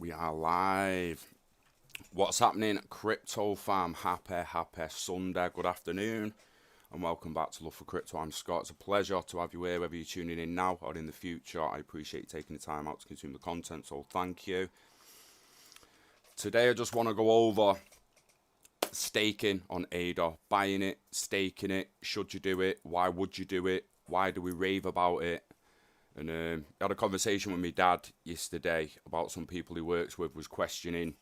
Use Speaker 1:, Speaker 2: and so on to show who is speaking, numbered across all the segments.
Speaker 1: We are live. What's happening? Crypto fam, happy Sunday. Good afternoon and welcome back to Love for Crypto. I'm Scott. It's a pleasure to have you here, whether you're tuning in now or in the future. I appreciate you taking the time out to consume the content, so thank you. Today I just want to go over staking on ADA, buying it, staking it. Should you do it? Why would you do it? Why do we rave about it? And I had a conversation with my dad yesterday about some people he works with was questioning,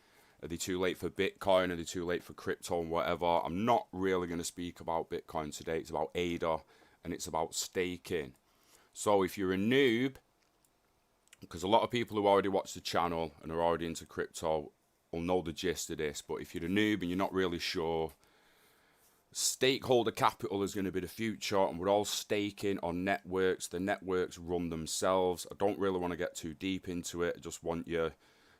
Speaker 1: are they too late for Bitcoin? Are they too late for crypto and whatever? I'm not really going to speak about Bitcoin today. It's about ADA and it's about staking. So if you're a noob, because a lot of people who already watch the channel and are already into crypto will know the gist of this. But if you're a noob and you're not really sure, stakeholder capital is going to be the future, and we're all staking on networks. The networks run themselves. I don't really want to get too deep into it. I just want you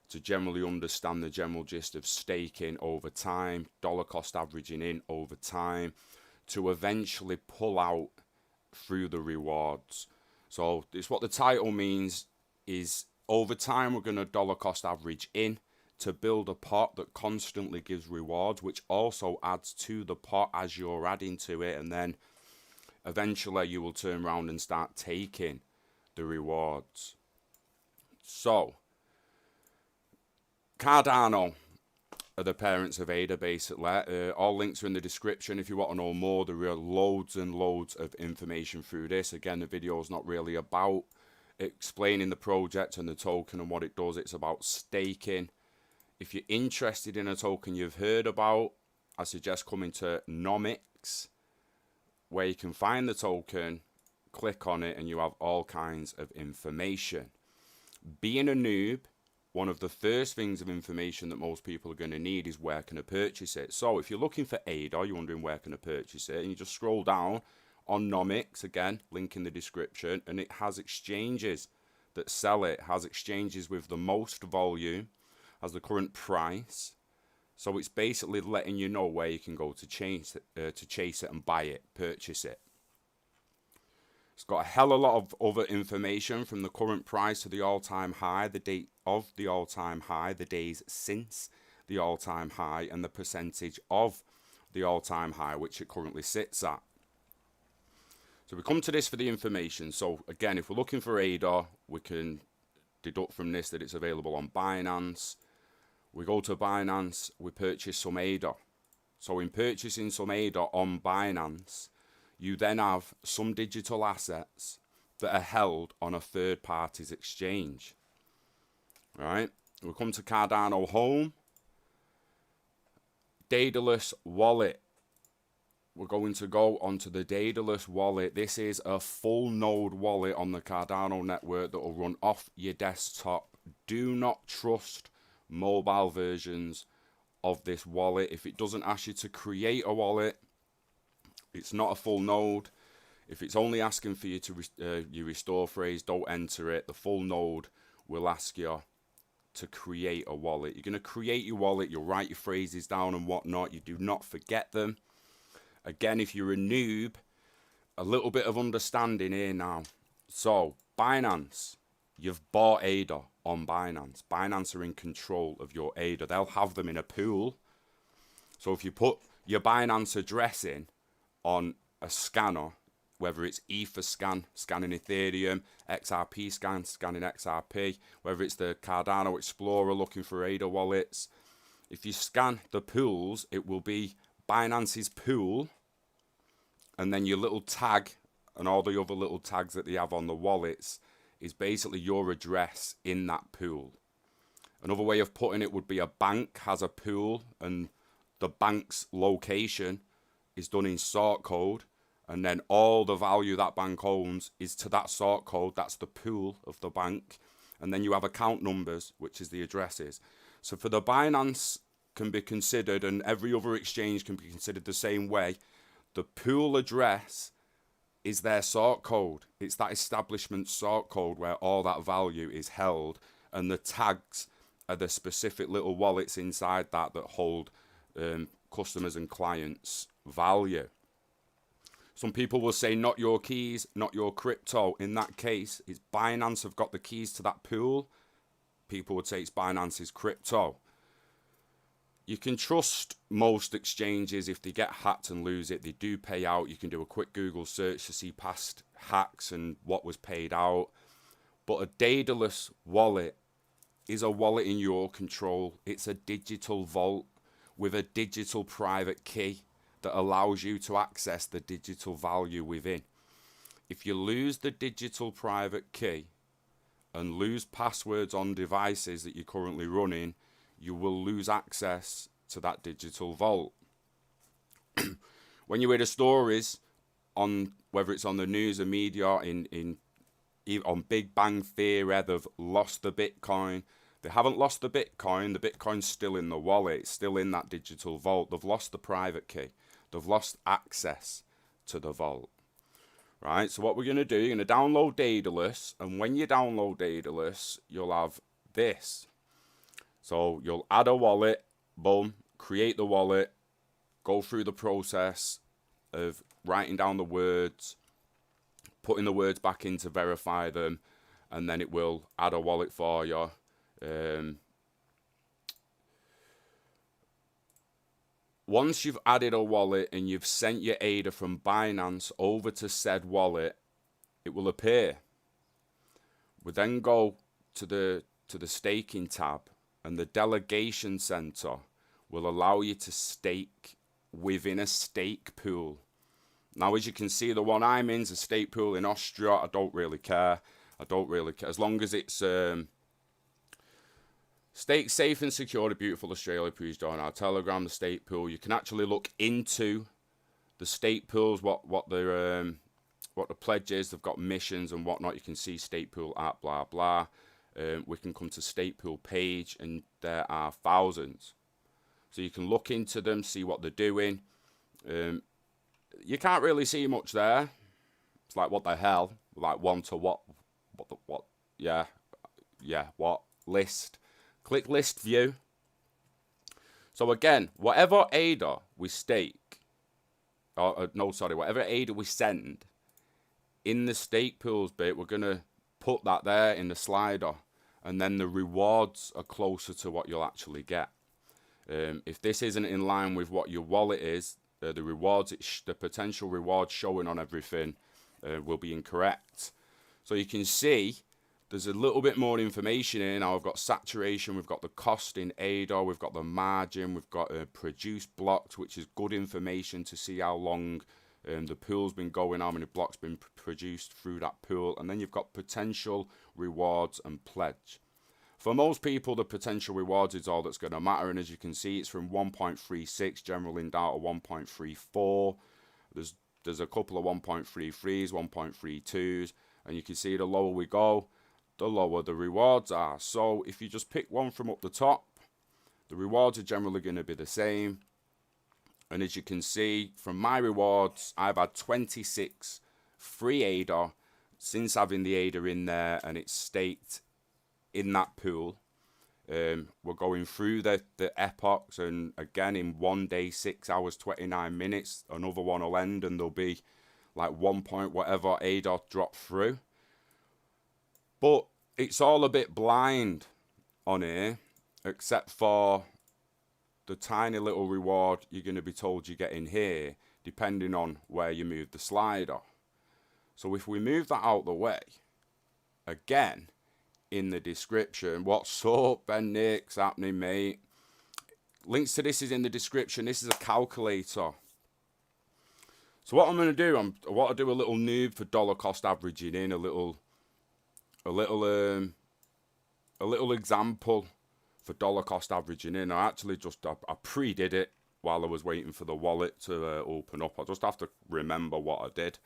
Speaker 1: to generally understand the general gist of staking over time, dollar cost averaging in over time, to eventually pull out through the rewards. So it's what the title means is over time we're going to dollar cost average in to build a pot that constantly gives rewards, which also adds to the pot as you're adding to it, and then eventually you will turn around and start taking the rewards. So Cardano are the parents of ADA, basically. All links are in the description if you want to know more. There are loads and loads of information through this. Again, the video is not really about explaining the project and the token and what it does. It's about staking. If you're interested in a token you've heard about, I suggest coming to Nomics, where you can find the token, click on it, and you have all kinds of information. Being a noob, one of the first things of information that most people are going to need is where can I purchase it. So if you're looking for ADA, you're wondering where can I purchase it, and you just scroll down on Nomics, again, link in the description, and it has exchanges that sell it, has exchanges with the most volume, has the current price. So it's basically letting you know where you can go to chase it and buy it, purchase it. It's got a hell of a lot of other information, from the current price to the all-time high, the date of the all-time high, the days since the all-time high, and the percentage of the all-time high, which it currently sits at. So we come to this for the information. So again, if we're looking for ADA, we can deduct from this that it's available on Binance. We go to Binance, we purchase some ADA. So in purchasing some ADA on Binance, you then have some digital assets that are held on a third party's exchange. Right? We come to Cardano Home, Daedalus Wallet. We're going to go onto the Daedalus wallet. This is a full node wallet on the Cardano network that will run off your desktop. Do not trust mobile versions of this wallet. If it doesn't ask you to create a wallet, it's not a full node. If it's only asking for you to your restore phrase, don't enter it. The full node will ask you to create a wallet. You're going to create your wallet, you'll write your phrases down and whatnot. You do not forget them. Again, if you're a noob, a little bit of understanding here now. So Binance, you've bought ADA on Binance. Binance are in control of your ADA. They'll have them in a pool. So if you put your Binance address in on a scanner, whether it's Etherscan, scanning Ethereum, XRP scan, scanning XRP, whether it's the Cardano Explorer looking for ADA wallets, if you scan the pools, it will be Binance's pool, and then your little tag and all the other little tags that they have on the wallets is basically your address in that pool. Another way of putting it would be a bank has a pool, and the bank's location is done in sort code, and then all the value that bank owns is to that sort code. That's the pool of the bank. And then you have account numbers, which is the addresses. So for the Binance can be considered, and every other exchange can be considered the same way, the pool address is their sort code. It's that establishment sort code where all that value is held, and the tags are the specific little wallets inside that hold customers and clients' value. Some people will say not your keys, not your crypto. In that case, it's Binance have got the keys to that pool, people would say it's Binance's crypto. You can trust most exchanges. If they get hacked and lose it, they do pay out. You can do a quick Google search to see past hacks and what was paid out. But a Daedalus wallet is a wallet in your control. It's a digital vault with a digital private key that allows you to access the digital value within. If you lose the digital private key and lose passwords on devices that you're currently running, you will lose access to that digital vault. When you hear the stories on, whether it's on the news or media, on Big Bang Theory, they've lost the Bitcoin. They haven't lost the Bitcoin. The Bitcoin's still in the wallet. It's still in that digital vault. They've lost the private key. They've lost access to the vault. Right, so what we're going to do, you're going to download Daedalus, and when you download Daedalus, you'll have this. So you'll add a wallet, boom, create the wallet, go through the process of writing down the words, putting the words back in to verify them, and then it will add a wallet for you. Once you've added a wallet and you've sent your ADA from Binance over to said wallet, it will appear. We then go to the staking tab, and the delegation center will allow you to stake within a stake pool. Now, as you can see, the one I'm in is a stake pool in Austria. I don't really care. As long as it's stake safe and secure to beautiful Australia, please join our Telegram, the stake pool. You can actually look into the stake pools, what the pledge is. They've got missions and whatnot. You can see stake pool at blah blah. We can come to stake pool page, and there are thousands. So you can look into them, see what they're doing. You can't really see much there. It's like, what the hell? Like, one to what? Yeah, what? List. Click list view. So again, whatever ADA we stake, whatever ADA we send in the stake pools bit, we're going to put that there in the slider, and then the rewards are closer to what you'll actually get. If this isn't in line with what your wallet is, the rewards, the potential rewards showing on everything will be incorrect. So you can see there's a little bit more information in. Now I've got saturation, we've got the cost in ADA, we've got the margin, we've got produced blocks, which is good information to see how long the pool's been going, how many blocks been produced through that pool. And then you've got potential rewards and pledge. For most people, the potential rewards is all that's going to matter, and as you can see, it's from 1.36, general in data 1.34. There's a couple of 1.33s, 1.32s, and you can see the lower we go, the lower the rewards are. So if you just pick one from up the top, the rewards are generally going to be the same. And as you can see from my rewards, I've had 26 free ADA since having the ADA in there, and it's staked in that pool. We're going through the epochs, and again, in 1 day, 6 hours, 29 minutes, another one will end, and there'll be like 1 point whatever ADA drop through. But it's all a bit blind on here, except for the tiny little reward you're going to be told you get in here, depending on where you move the slider. So if we move that out the way, again, in the description, what's up, Ben Nick's happening, mate? Links to this is in the description. This is a calculator. So what I'm going to do, I want to do a little noob for dollar cost averaging in, a little example for dollar cost averaging in. I actually I pre-did it while I was waiting for the wallet to open up. I just have to remember what I did.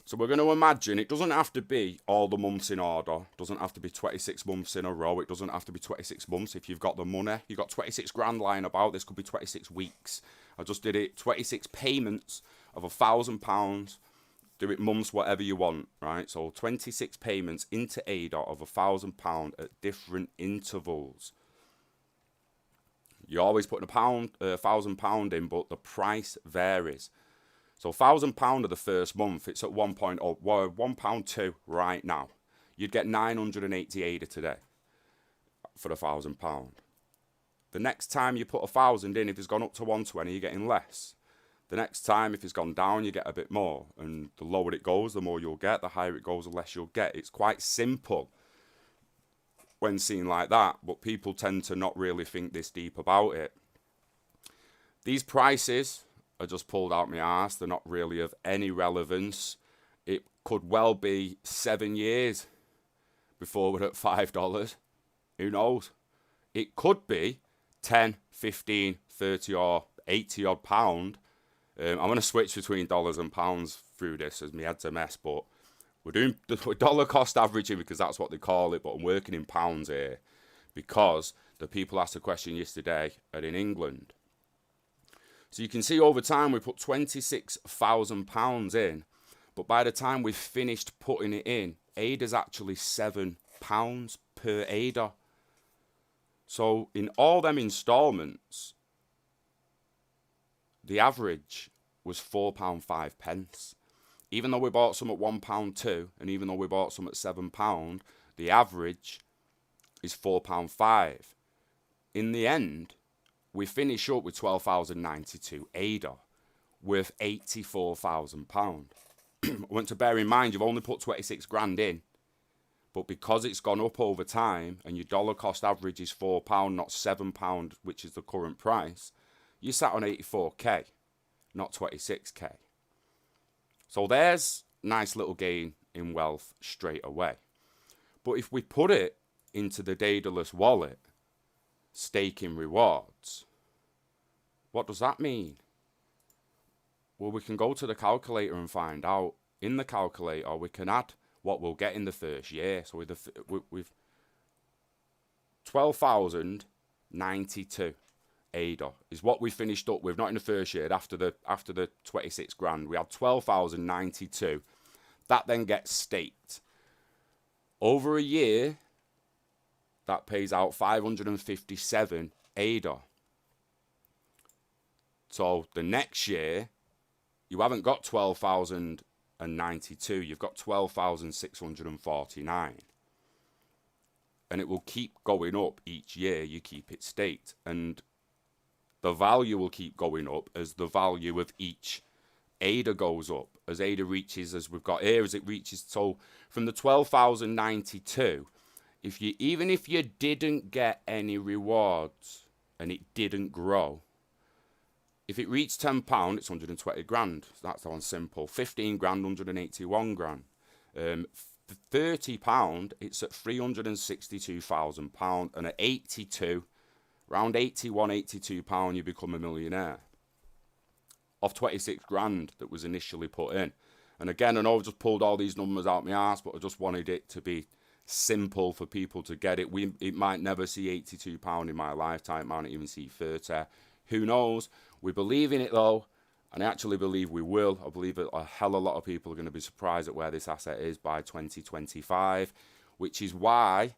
Speaker 1: So we're going to imagine it doesn't have to be all the months in order. It doesn't have to be 26 months in a row. It doesn't have to be 26 months if you've got the money. You've got 26 grand lying about. This could be 26 weeks. I just did it 26 payments of £1,000. Do it months, whatever you want, right? So 26 payments into ADA of £1,000 at different intervals. You're always putting £1,000 in, but the price varies. So £1,000 of the first month, it's at £1.2 right now. You'd get 980 ADA today. for £1,000. The next time you put 1,000 in, if it's gone up to 120, you're getting less. The next time, if it's gone down, you get a bit more. And the lower it goes, the more you'll get. The higher it goes, the less you'll get. It's quite simple when seen like that, but people tend to not really think this deep about it. These prices are just pulled out my arse. They're not really of any relevance. It could well be 7 years before we're at $5. Who knows? It could be 10, 15, 30 or 80 odd pound. I'm going to switch between dollars and pounds through this as my head's a mess, but we're doing the dollar cost averaging because that's what they call it, but I'm working in pounds here because the people asked a question yesterday are in England. So you can see over time we put £26,000 in, but by the time we've finished putting it in, ADA's actually £7 per ADA. So in all them installments, the average was £4.05. Even though we bought some at £1.2, and even though we bought some at £7, the average is £4.5. In the end, we finish up with 12,092 ADA worth £84,000. I want to bear in mind you've only put 26 grand in, but because it's gone up over time and your dollar cost average is £4, not £7, which is the current price, you sat on 84k, not 26k. So there's nice little gain in wealth straight away. But if we put it into the Daedalus wallet, staking rewards, what does that mean? Well, we can go to the calculator and find out. In the calculator, we can add what we'll get in the first year. So with 12,092 ADA is what we finished up with, not in the first year, after the 26 grand. We had 12,092. That then gets staked. Over a year, that pays out 557 ADA. So the next year, you haven't got 12,092, you've got 12,649. And it will keep going up each year you keep it staked. And the value will keep going up as the value of each ADA goes up. As ADA reaches, as we've got here, as it reaches. So from the 12,092, even if you didn't get any rewards and it didn't grow, if it reached £10, it's 120 grand. So that's on simple. 15 grand, 181 grand. £30, it's at £362,000. And at 82, around 81, 82 pound, you become a millionaire. Off 26 grand that was initially put in. And again, I know I've just pulled all these numbers out my arse, but I just wanted it to be simple for people to get it. It might never see 82 pound in my lifetime, might not even see 30. Who knows? We believe in it though, and I actually believe we will. I believe that a hell of a lot of people are going to be surprised at where this asset is by 2025, which is why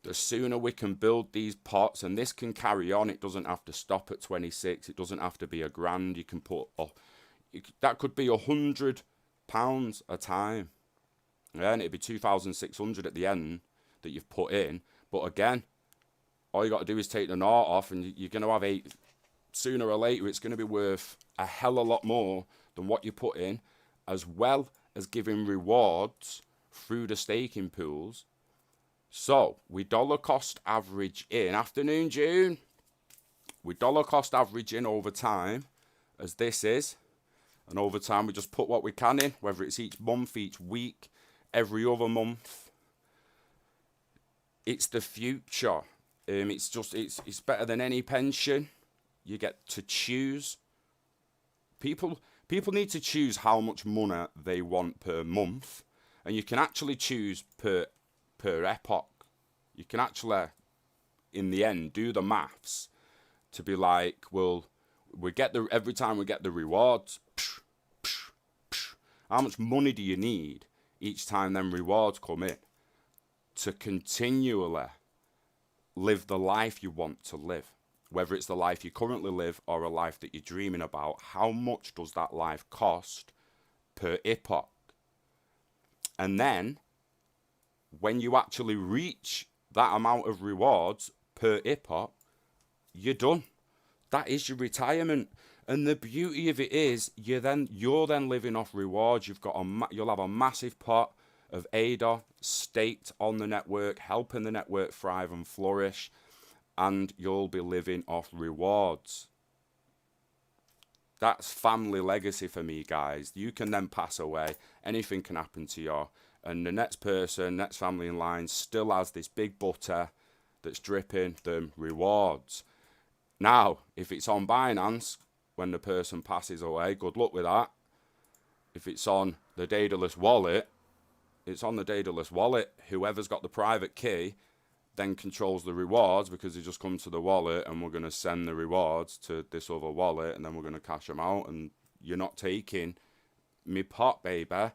Speaker 1: the sooner we can build these pots, and this can carry on, it doesn't have to stop at 26, it doesn't have to be a grand, you can put, that could be £100 a time, yeah, and it'd be 2,600 at the end that you've put in, but again, all you got to do is take the naught off, and you're going to have sooner or later, it's going to be worth a hell of a lot more than what you put in, as well as giving rewards through the staking pools. So, we dollar cost average in, afternoon June, we dollar cost average in over time, as this is, and over time we just put what we can in, whether it's each month, each week, every other month. It's the future. It's better than any pension. You get to choose. People need to choose how much money they want per month, and you can actually choose per epoch. You can actually, in the end, do the maths to be like, well, every time we get the rewards, how much money do you need each time them rewards come in to continually live the life you want to live? Whether it's the life you currently live or a life that you're dreaming about, how much does that life cost per epoch? And then, when you actually reach that amount of rewards per epoch, you're done. That is your retirement. And the beauty of it is, you're then living off rewards. You'll have a massive pot of ADA staked on the network, helping the network thrive and flourish, and you'll be living off rewards. That's family legacy for me, guys. You can then pass away. Anything can happen to you. And the next person, next family in line, still has this big butter that's dripping them rewards. Now, if it's on Binance, when the person passes away, good luck with that. If it's on the Daedalus wallet, it's on the Daedalus wallet. Whoever's got the private key then controls the rewards, because they just come to the wallet and we're going to send the rewards to this other wallet and then we're going to cash them out, and you're not taking me pot, baby.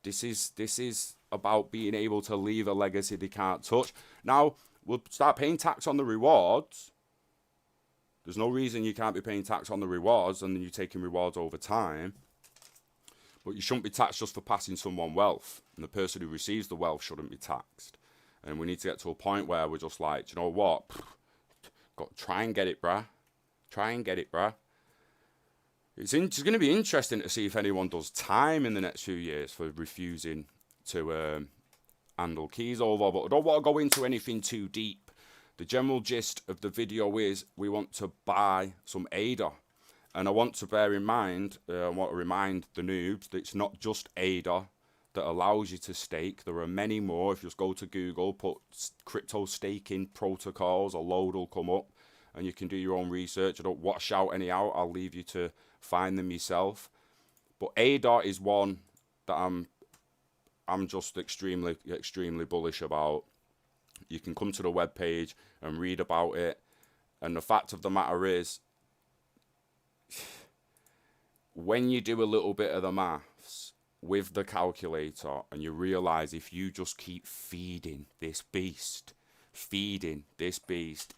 Speaker 1: This is about being able to leave a legacy they can't touch. Now, we'll start paying tax on the rewards. There's no reason you can't be paying tax on the rewards, and then you're taking rewards over time. But you shouldn't be taxed just for passing someone wealth. And the person who receives the wealth shouldn't be taxed. And we need to get to a point where we're just like, do you know what? Try and get it, bruh. Try and get it, bruh. It's going to be interesting to see if anyone does time in the next few years for refusing to handle keys over. But I don't want to go into anything too deep. The general gist of the video is we want to buy some ADA. And I want to bear in mind, I want to remind the noobs that it's not just ADA that allows you to stake. There are many more. If you just go to Google, put crypto staking protocols, a load will come up and you can do your own research. I don't want to shout any out. I'll leave you to find them yourself. But ADA is one that I'm just extremely bullish about. You can come to the webpage and read about it. And the fact of the matter is, when you do a little bit of the maths with the calculator and you realize if you just keep feeding this beast,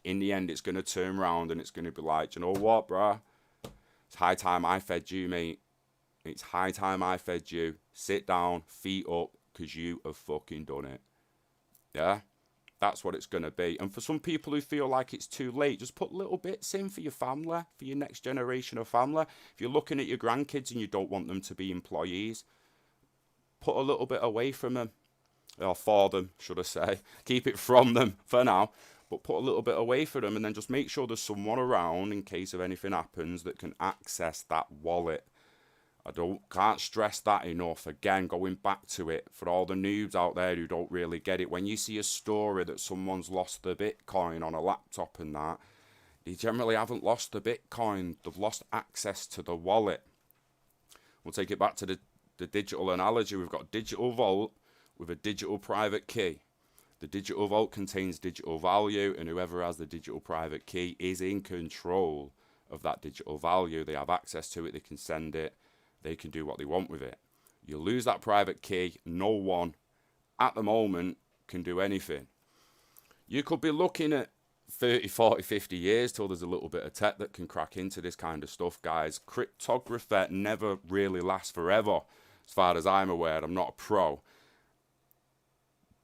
Speaker 1: in the end it's going to turn around and it's going to be like, you know what, bruh? It's high time I fed you, mate. It's high time I fed you. Sit down, feet up, because you have fucking done it. Yeah? That's what it's going to be. And for some people who feel like it's too late, just put little bits in for your family, for your next generation of family. If you're looking at your grandkids and you don't want them to be employees, put a little bit away from them. Or for them, should I say. Keep it from them for now. But put a little bit away for them, and then just make sure there's someone around in case of anything happens that can access that wallet. Can't stress that enough. Again, going back to it, for all the noobs out there who don't really get it, when you see a story that someone's lost their Bitcoin on a laptop and that, they generally haven't lost the Bitcoin. They've lost access to the wallet. We'll take it back to the digital analogy. We've got a digital vault with a digital private key. The digital vault contains digital value, and whoever has the digital private key is in control of that digital value. They have access to it. They can send it. They can do what they want with it. You lose that private key, no one at the moment can do anything. You could be looking at 30, 40, 50 years till there's a little bit of tech that can crack into this kind of stuff, guys. Cryptography never really lasts forever, as far as I'm aware. I'm not a pro.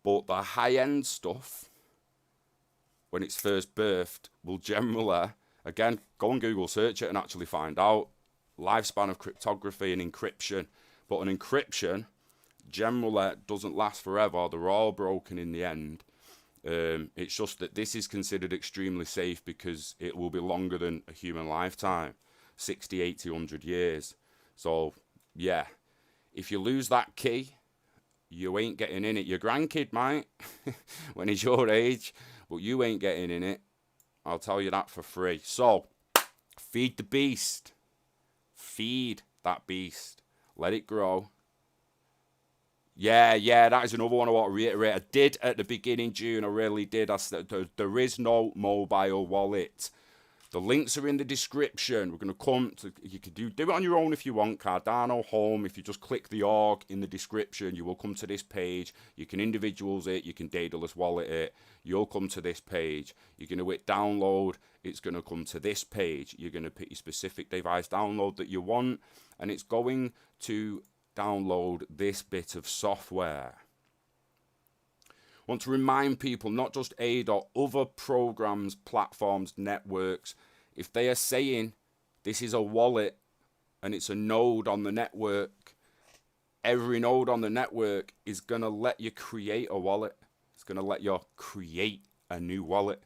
Speaker 1: But the high-end stuff, when it's first birthed, will generally, again, go on Google, search it and actually find out. Lifespan of cryptography and encryption. But an encryption generally doesn't last forever. They're all broken in the end. It's just that this is considered extremely safe because it will be longer than a human lifetime. 60, 80, 100 years. So, yeah. If you lose that key, you ain't getting in it. Your grandkid might, when he's your age, but you ain't getting in it. I'll tell you that for free. So, feed the beast. Feed that beast. Let it grow. Yeah, that is another one I want to reiterate. I did at the beginning, June. I really did. I said there is no mobile wallet. The links are in the description. We're going to come to, you can do it on your own if you want. Cardano home. If you just click the org in the description, you will come to this page. You can individuals it. You can Daedalus wallet it. You'll come to this page. You're going to hit download. It's going to come to this page. You're going to pick your specific device download that you want, and it's going to download this bit of software. want to remind people, not just ADA, other programs, platforms, networks, if they are saying this is a wallet and it's a node on the network, every node on the network is going to let you create a wallet. It's going to let you create a new wallet.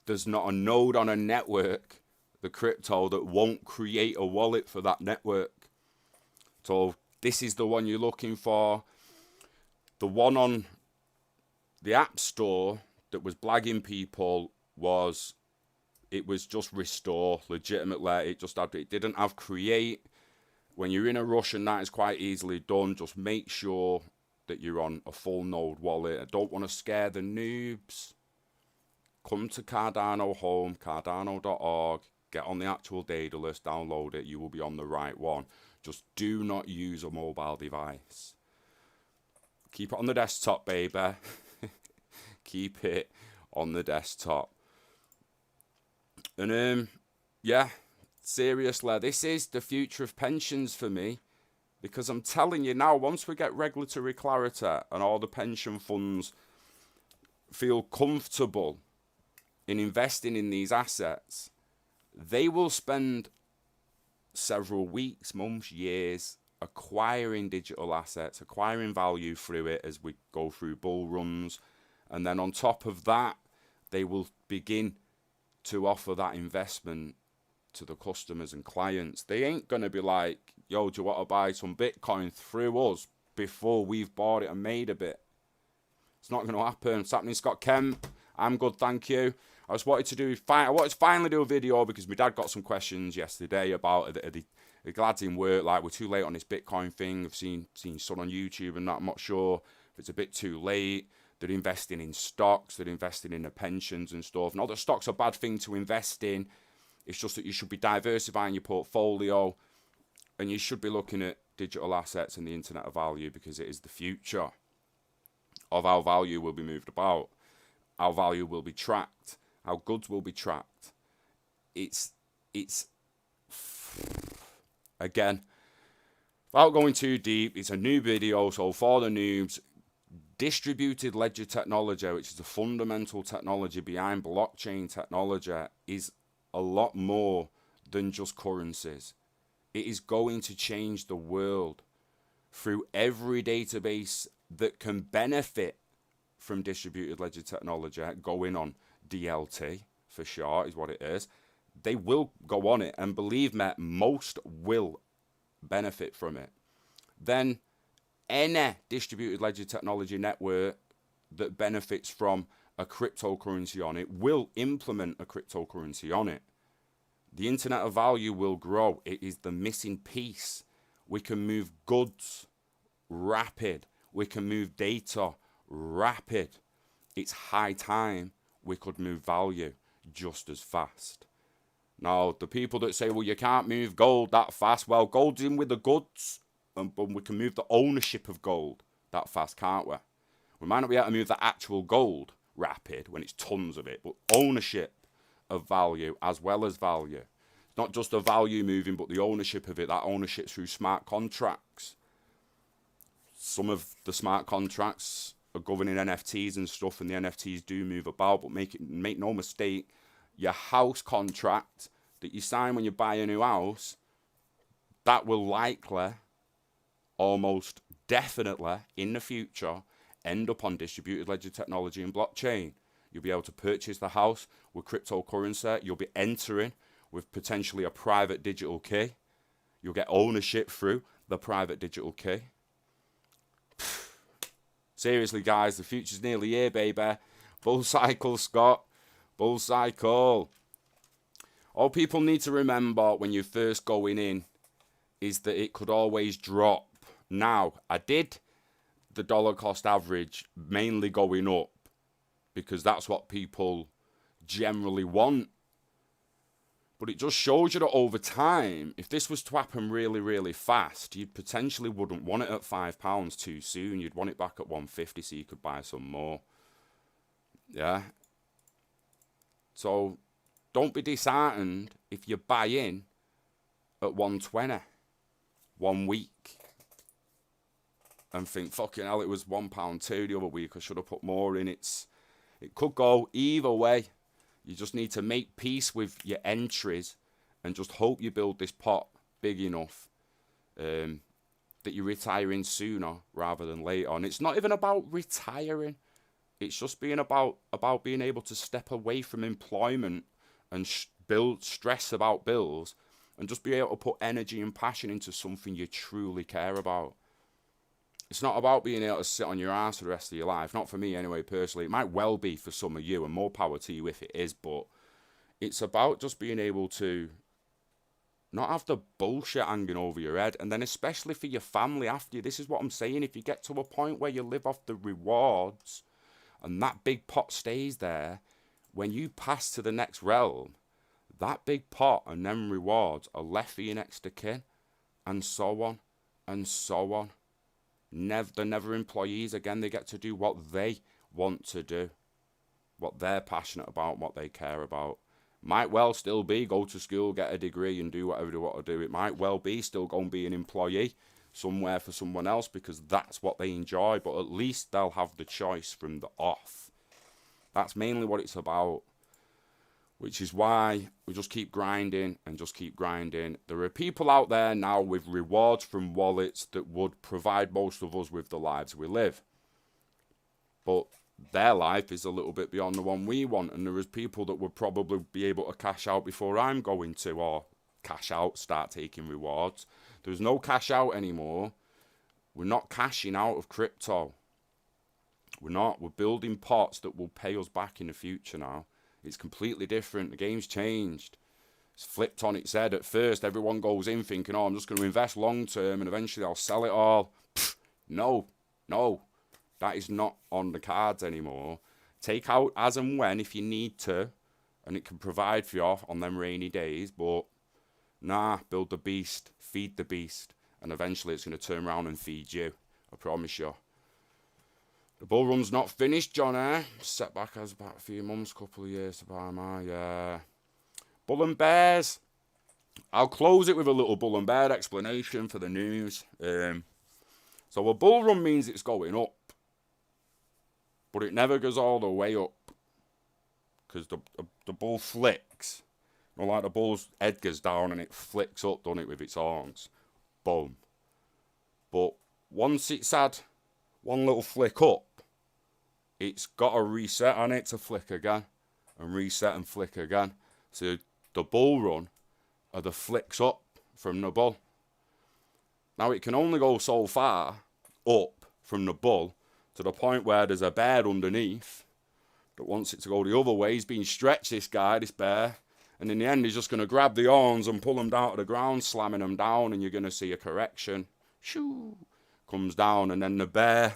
Speaker 1: There's not a node on a network, the crypto, that won't create a wallet for that network. So this is the one you're looking for. The one on the App Store that was blagging people was, it was just restore, legitimately. It didn't have create. When you're in a rush, and that is quite easily done, just make sure that you're on a full node wallet. I don't want to scare the noobs. Come to Cardano home, cardano.org, get on the actual Daedalus, download it, you will be on the right one. Just do not use a mobile device. Keep it on the desktop, baby. Keep it on the desktop. And yeah, seriously, this is the future of pensions for me, because I'm telling you now, once we get regulatory clarity and all the pension funds feel comfortable in investing in these assets, they will spend several weeks, months, years acquiring digital assets, acquiring value through it as we go through bull runs. And then on top of that, they will begin to offer that investment to the customers and clients. They ain't going to be like, yo, do you want to buy some Bitcoin through us before we've bought it and made a bit? It's not going to happen. What's happening, Scott Kemp? I'm good, thank you. I wanted to finally do a video because my dad got some questions yesterday about the lads in work, like, we're too late on this Bitcoin thing. I've seen son on YouTube and that. I'm not sure if it's a bit too late. They're investing in stocks, they're investing in the pensions and stuff. Not that stocks are a bad thing to invest in. It's just that you should be diversifying your portfolio, and you should be looking at digital assets and the Internet of Value, because it is the future of how value will be moved about, how value will be tracked, how goods will be tracked. It's again, without going too deep, it's a new video, so for the noobs, distributed ledger technology, which is the fundamental technology behind blockchain technology, is a lot more than just currencies. It is going to change the world through every database that can benefit from distributed ledger technology going on DLT, for sure, is what it is. They will go on it, and believe me, most will benefit from it. Then any distributed ledger technology network that benefits from a cryptocurrency on it will implement a cryptocurrency on it. The Internet of Value will grow. It is the missing piece. We can move goods rapid. We can move data rapid. It's high time we could move value just as fast. Now, the people that say, well, you can't move gold that fast, well, gold's in with the goods, but we can move the ownership of gold that fast, can't we? We might not be able to move the actual gold rapid when it's tons of it, but ownership of value as well as value. It's not just the value moving, but the ownership of it. That ownership through smart contracts. Some of the smart contracts are governing NFTs and stuff, and the NFTs do move about, but make no mistake, your house contract that you sign when you buy a new house, that will likely, almost definitely, in the future, end up on distributed ledger technology and blockchain. You'll be able to purchase the house with cryptocurrency. You'll be entering with potentially a private digital key. You'll get ownership through the private digital key. Seriously, guys, the future's nearly here, baby. Bull cycle, Scott. Bull cycle. All people need to remember when you're first going in is that it could always drop. Now, I did the dollar cost average mainly going up because that's what people generally want. But it just shows you that over time, if this was to happen really, really fast, you potentially wouldn't want it at £5 too soon. You'd want it back at 150 so you could buy some more. Yeah. So don't be disheartened if you buy in at 120 1 week. and think, fucking hell, it was £1.2 the other week, I should have put more in. It could go either way. You just need to make peace with your entries and just hope you build this pot big enough that you're retiring sooner rather than later. And it's not even about retiring. It's just being about being able to step away from employment and build stress about bills and just be able to put energy and passion into something you truly care about. It's not about being able to sit on your ass for the rest of your life. Not for me anyway, personally. It might well be for some of you, and more power to you if it is, but it's about just being able to not have the bullshit hanging over your head. And then especially for your family after you, this is what I'm saying. If you get to a point where you live off the rewards and that big pot stays there, when you pass to the next realm, that big pot and them rewards are left for your next of kin, and so on, and so on. They're never employees again. They get to do what they want to do, what they're passionate about, what they care about. Might well still be go to school, get a degree and do whatever they want to do. It might well be still go and be an employee somewhere for someone else because that's what they enjoy, but at least they'll have the choice from the off. That's mainly what it's about, which is why we just keep grinding and just keep grinding. There are people out there now with rewards from wallets that would provide most of us with the lives we live. But their life is a little bit beyond the one we want, and there is people that would probably be able to cash out before I'm going to, or cash out, start taking rewards. There's no cash out anymore. We're not cashing out of crypto. We're not. We're building pots that will pay us back in the future now. It's completely different. The game's changed. It's flipped on its head. At first, everyone goes in thinking, oh, I'm just going to invest long term and eventually I'll sell it all. Pfft, no. That is not on the cards anymore. Take out as and when if you need to, and it can provide for you on them rainy days, but nah, build the beast, feed the beast, and eventually it's going to turn around and feed you. I promise you. The bull run's not finished, Johnny. Setback has about a few months, couple of years to buy my bull and bears. I'll close it with a little bull and bear explanation for the news. So a bull run means it's going up, but it never goes all the way up because the bull flicks. You know, like the bull's head goes down and it flicks up, doesn't it, with its horns. Boom. But once it's had one little flick up, it's got a reset on it to flick again and reset and flick again. So the bull run are the flicks up from the bull. Now it can only go so far up from the bull to the point where there's a bear underneath that wants it to go the other way. He's being stretched, this bear. And in the end, he's just going to grab the horns and pull them down to the ground, slamming them down, and you're going to see a correction. Shoo! Comes down, and then the bear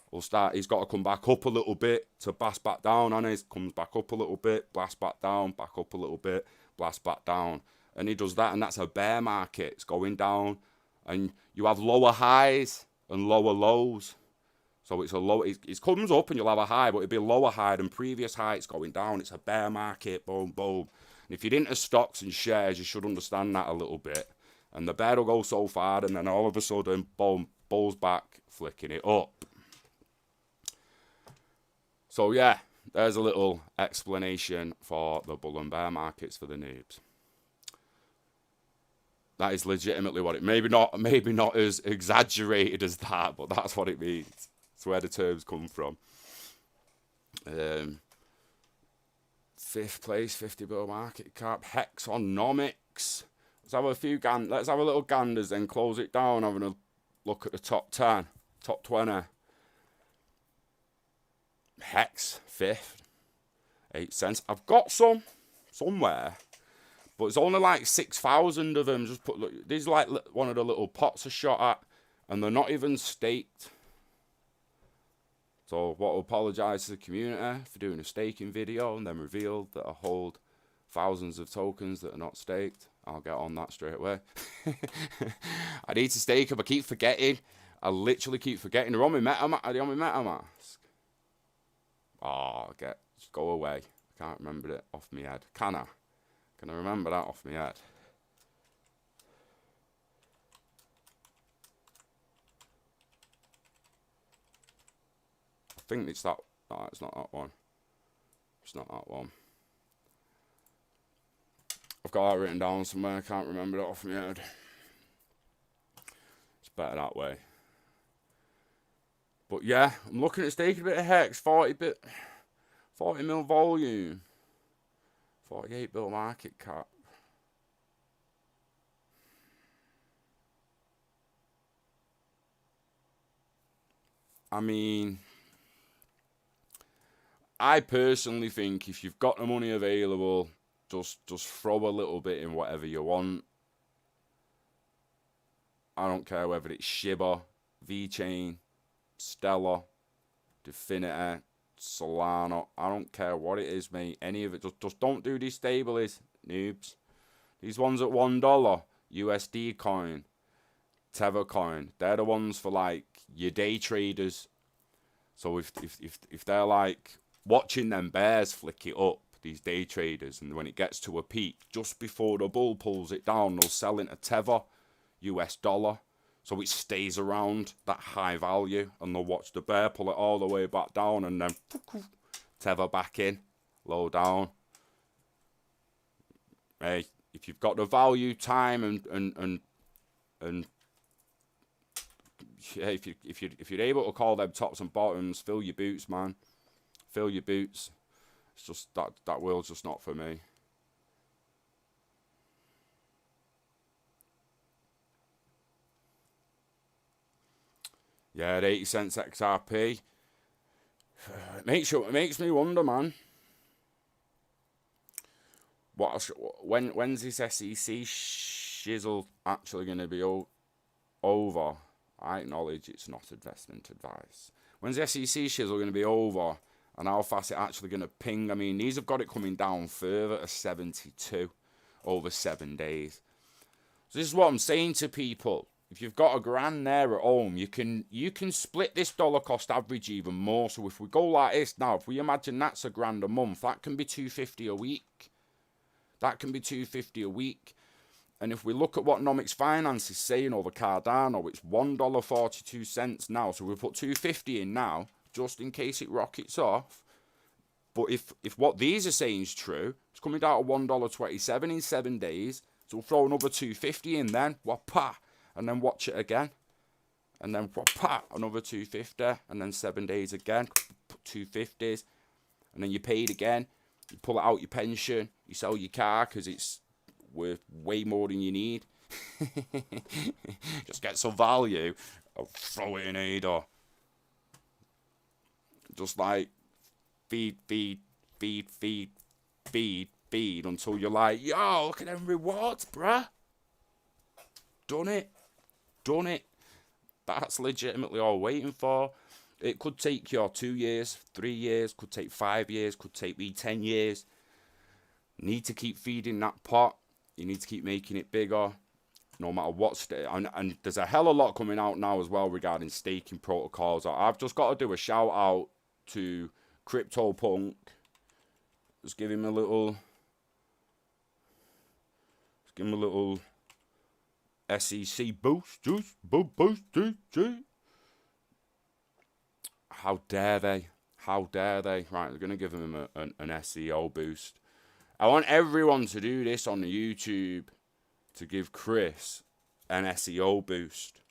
Speaker 1: will start. He's got to come back up a little bit to blast back down on it. Comes back up a little bit, blast back down, back up a little bit, blast back down. And he does that, and that's a bear market. It's going down, and you have lower highs and lower lows. So it's a low. It comes up, and you'll have a high, but it'll be a lower high than previous high. It's going down. It's a bear market. Boom, boom. And if you're into stocks and shares, you should understand that a little bit. And the bear will go so far, and then all of a sudden, boom, bull's back, flicking it up. So yeah, there's a little explanation for the bull and bear markets for the noobs. That is legitimately what it. Maybe not as exaggerated as that, but that's what it means. It's where the terms come from. 5th place, 50 bill market cap, Hexonomics. Let's have a little ganders, then close it down, having a look at the top 10, top 20. Hex, 5th, 8 cents. I've got some somewhere, but it's only like 6,000 of them. Just look, these are like one of the little pots I shot at, and they're not even staked. So I want to apologise to the community for doing a staking video and then revealed that I hold thousands of tokens that are not staked. I'll get on that straight away. I need to stake them. I keep forgetting. I literally keep forgetting. They're on my MetaMask. Oh, just go away. I can't remember it off my head. Can I? Can I remember that off my head? think it's that. No, it's not that one. It's not that one. I've got that written down somewhere. I can't remember it off my head. It's better that way. But yeah, I'm looking at staking a bit of Hex. 40 mil volume. 48 bill market cap. I mean, I personally think if you've got the money available, just throw a little bit in whatever you want. I don't care whether it's Shiba, VeChain, Stellar, Definity, Solana. I don't care what it is, mate. Any of it. Just don't do these stablies, noobs. These ones at $1, USD coin, Tether coin. They're the ones for like your day traders. So if they're like watching them bears flick it up, these day traders, and when it gets to a peak, just before the bull pulls it down, they'll sell into Tether, US dollar, so it stays around that high value, and they'll watch the bear pull it all the way back down, and then Tether back in, low down. Hey, if you've got the value, time, and yeah, if you're able to call them tops and bottoms, fill your boots, man. Fill your boots. It's just that world's just not for me. Yeah, at 80 cents XRP. It makes me wonder, man. When's this SEC shizzle actually going to be over? I acknowledge it's not investment advice. When's the SEC shizzle going to be over? And how fast it actually going to ping? I mean, these have got it coming down further to 72 over 7 days. So this is what I'm saying to people. If you've got $1,000 there at home, you can split this dollar cost average even more. So if we go like this now, if we imagine that's $1,000 a month, that can be $250 a week. That can be $250 a week. And if we look at what Nomics Finance is saying over Cardano, it's $1.42 now. So we put $250 in now, just in case it rockets off. But if what these are saying is true, it's coming down to $1.27 in 7 days. So we'll throw another $250 in then, whoppa, and then watch it again. And then whoppa, another $250, and then 7 days again, put $250s. And then you paid again, you pull it out your pension, you sell your car because it's worth way more than you need. Just get some value, I'll throw it in ADA. Just like feed until you're like, yo, look at them rewards, bruh. Done it. That's legitimately all waiting for. It could take you 2 years, 3 years, could take 5 years, could take me 10 years. Need to keep feeding that pot. You need to keep making it bigger, no matter what state. And there's a hell of a lot coming out now as well regarding staking protocols. I've just got to do a shout out to CryptoPunk. Just give him a little SEC boost. How dare they? How dare they? Right, they're going to give him an SEO boost. I want everyone to do this on the YouTube to give Chris an SEO boost.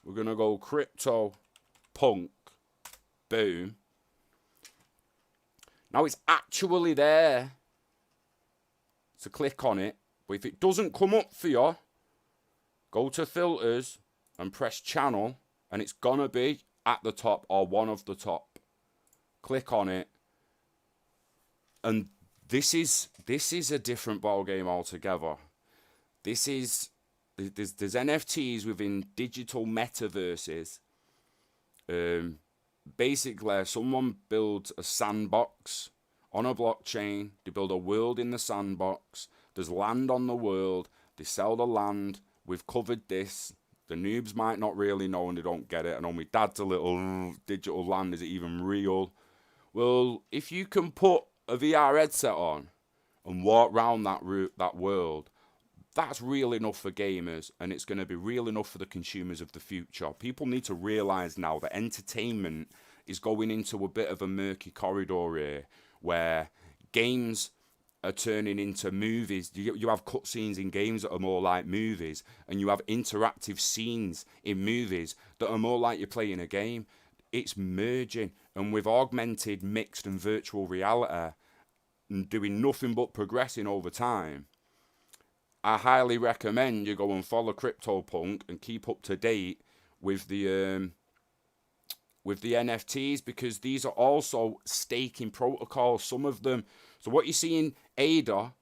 Speaker 1: We're going to go CryptoPunk. Boom. Now it's actually there. So click on it. But if it doesn't come up for you, go to filters and press channel. And it's going to be at the top or one of the top. Click on it. And this is a different ball game altogether. There's NFTs within digital metaverses. Basically, someone builds a sandbox on a blockchain. They build a world in the sandbox. There's land on the world. They sell the land. We've covered this. The noobs might not really know and they don't get it. I know my dad's a little digital land. Is it even real? Well, if you can put a VR headset on and walk around that world, that's real enough for gamers, and it's going to be real enough for the consumers of the future. People need to realize now that entertainment is going into a bit of a murky corridor here, where games are turning into movies. You have cutscenes in games that are more like movies, and you have interactive scenes in movies that are more like you're playing a game. It's merging, and with augmented, mixed, and virtual reality, and doing nothing but progressing over time, I highly recommend you go and follow CryptoPunk and keep up to date with the NFTs, because these are also staking protocols, some of them. So what you see in ADA,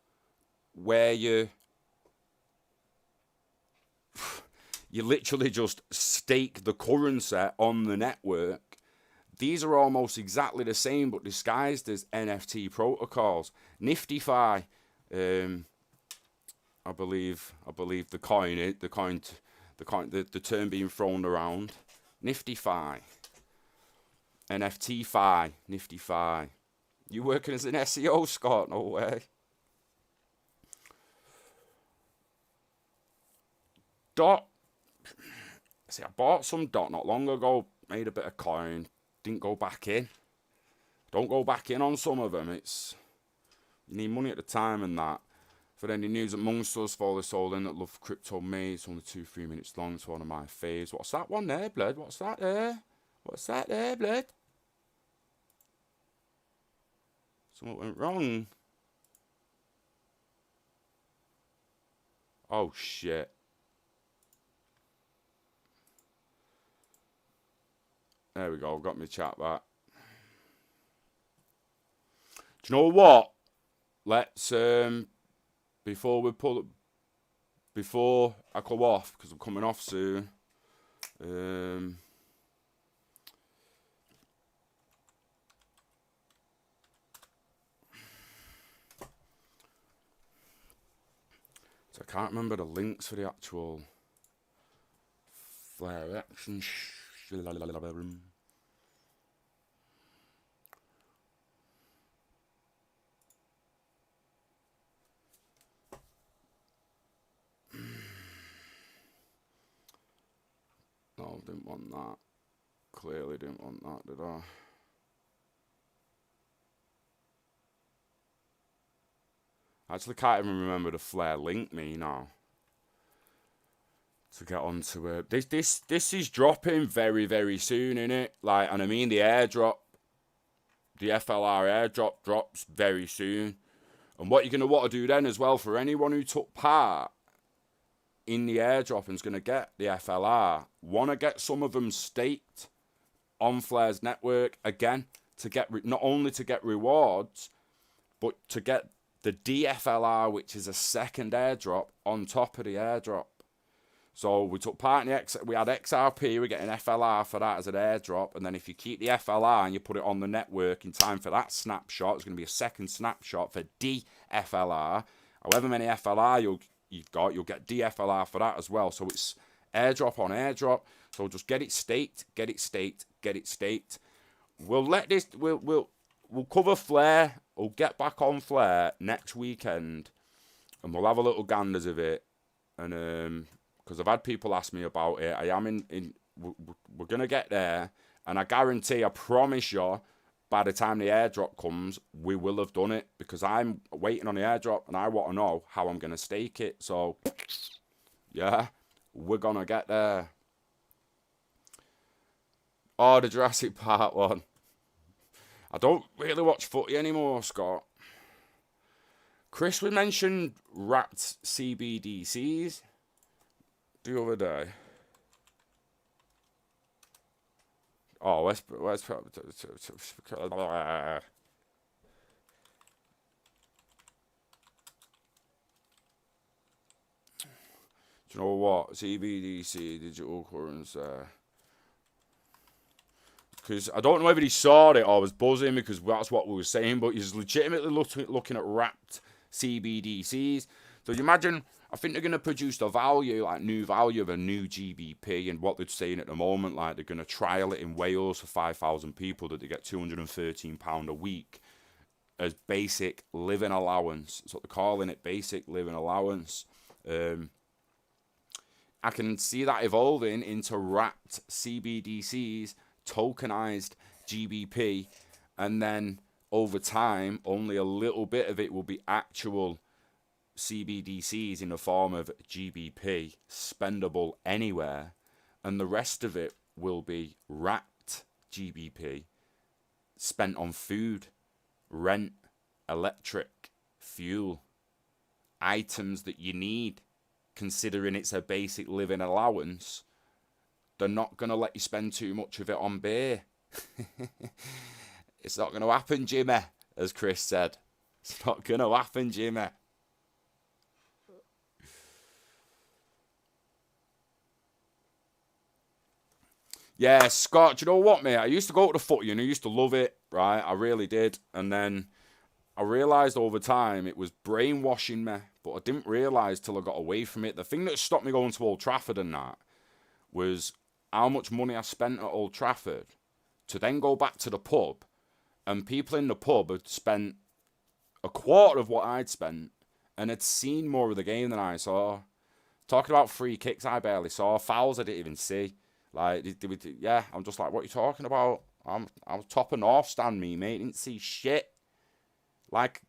Speaker 1: where you literally just stake the currency on the network, these are almost exactly the same but disguised as NFT protocols. NiftyFi, I believe the term being thrown around. NiftyFi, NFT-Fi, NiftyFi. You working as an SEO, Scott? No way. Dot. See, I bought some Dot not long ago. Made a bit of coin. Didn't go back in. Don't go back in on some of them. It's, you need money at the time and that. For any news amongst us, for the soul in that love crypto mate. It's only 2-3 minutes long. It's one of my faves. What's that one there, blood? What's that there? What's that there, blood? Something went wrong. Oh, shit. There we go. Got me chat back. Do you know what? Let's, before I go off, because I'm coming off soon, so I can't remember the links for the actual flare action. No, didn't want that. Clearly didn't want that, did I? Actually, can't even remember the flare link me now. To get onto it. This is dropping very, very soon, innit? Like, and I mean the airdrop, the FLR airdrop drops very soon. And what you're going to want to do then as well, for anyone who took part in the airdrop and is going to get the FLR, want to get some of them staked on Flare's network, again, to get not only to get rewards, but to get the DFLR, which is a second airdrop on top of the airdrop. So we took part in the we had XRP, we're getting FLR for that as an airdrop, and then if you keep the FLR and you put it on the network in time for that snapshot, there's going to be a second snapshot for DFLR. However many FLR you've got, you'll get DFLR for that as well. So it's airdrop on airdrop. So just get it staked, get it staked, get it staked. We'll let this, we'll cover Flare. We'll get back on Flare next weekend, and we'll have a little ganders of it. And because I've had people ask me about it. I am we're going to get there. And I guarantee, I promise you, by the time the airdrop comes, we will have done it. Because I'm waiting on the airdrop and I want to know how I'm going to stake it. So, yeah, we're going to get there. Oh, the Jurassic Park one. I don't really watch footy anymore, Scott. Chris, we mentioned wrapped CBDCs the other day. Oh, where's do you know what? CBDC, digital currency. Because I don't know whether he saw it or was buzzing because that's what we were saying, but he's legitimately looking at wrapped CBDCs. So you imagine, I think they're going to produce the value, like new value of a new GBP, and what they're saying at the moment, like they're going to trial it in Wales for 5,000 people that they get £213 a week as basic living allowance. That's what they're calling it, basic living allowance. I can see that evolving into wrapped CBDCs, tokenized GBP, and then over time, only a little bit of it will be actual CBDCs in the form of GBP, spendable anywhere, and the rest of it will be wrapped GBP, spent on food, rent, electric, fuel, items that you need, considering it's a basic living allowance. They're not going to let you spend too much of it on beer. It's not going to happen, Jimmy, as Chris said. It's not going to happen, Jimmy. Yeah, Scott, do you know what, mate? I used to go to the footy and I used to love it, right? I really did. And then I realised over time it was brainwashing me, but I didn't realise till I got away from it. The thing that stopped me going to Old Trafford and that was how much money I spent at Old Trafford to then go back to the pub, and people in the pub had spent a quarter of what I'd spent and had seen more of the game than I saw. Talking about free kicks, I barely saw. Fouls, I didn't even see. Like, yeah, I'm just like, what are you talking about? I'm top of North Stand, me, mate. Didn't see shit. Like,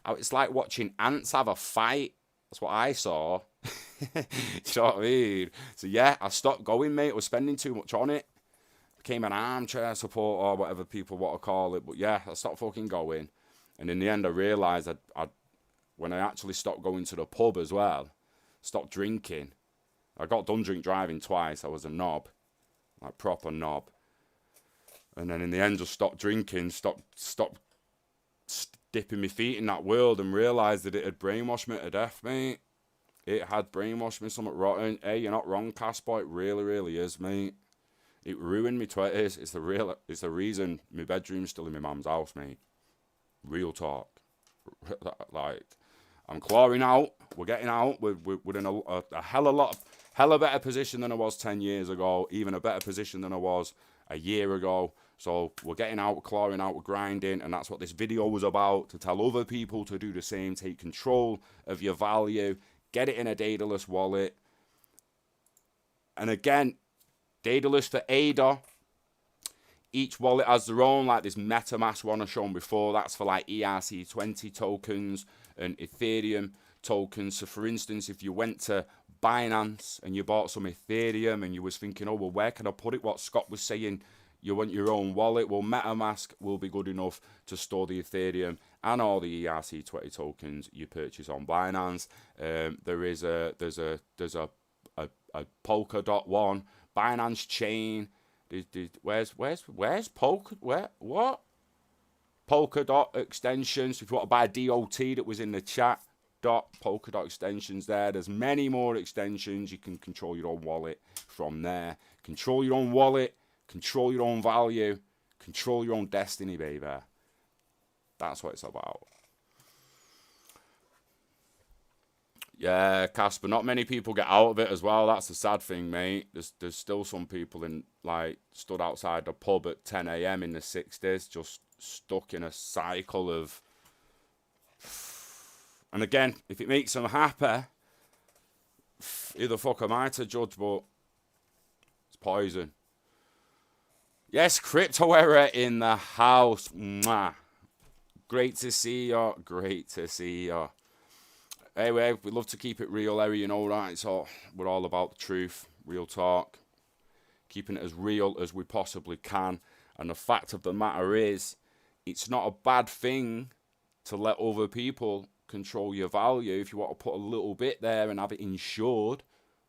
Speaker 1: it's like watching ants have a fight. That's what I saw. Do you know what I mean? So, yeah, I stopped going, mate. I was spending too much on it. Became an armchair supporter or whatever people want to call it. But, yeah, I stopped fucking going. And in the end, I realised when I actually stopped going to the pub as well, stopped drinking. I got done drink driving twice. I was a knob. Like, proper knob. And then in the end, just stopped drinking, stopped dipping my feet in that world, and realised that it had brainwashed me to death, mate. It had brainwashed me somewhat rotten. Hey, you're not wrong, Casper. It really, really is, mate. It ruined me 20s. It's the reason my bedroom's still in my mum's house, mate. Real talk. Like, I'm clawing out. We're getting out. We're in a hella better position than I was 10 years ago. Even a better position than I was a year ago. So we're getting out, we're clawing out, we're grinding, and that's what this video was about, to tell other people to do the same. Take control of your value, get it in a Daedalus wallet. And again, Daedalus for ADA. Each wallet has their own, like this MetaMask one I've shown before. That's for like ERC20 tokens and Ethereum tokens. So for instance, if you went to Binance and you bought some Ethereum and you was thinking, oh, well, where can I put it? What Scott was saying, you want your own wallet. Well, MetaMask will be good enough to store the Ethereum and all the ERC20 tokens you purchase on Binance. There's a Polkadot one, Binance Chain. Where's Polka? Where? What? Polkadot extensions. If you want to buy a DOT that was in the chat, Polkadot extensions there. There's many more extensions. You can control your own wallet from there. Control your own wallet. Control your own value. Control your own destiny, baby. That's what it's about. Yeah, Casper, not many people get out of it as well. That's the sad thing, mate. There's still some people stood outside the pub at 10 a.m. in the 60s, just stuck in a cycle of... And again, if it makes them happy, who the fuck am I to judge, but it's poison. Yes, Crypto Era in the house. Mwah. Great to see you. Great to see you. Anyway, we love to keep it real, Larry, you know, right? So we're all about the truth, real talk, keeping it as real as we possibly can. And the fact of the matter is, it's not a bad thing to let other people control your value. If you want to put a little bit there and have it insured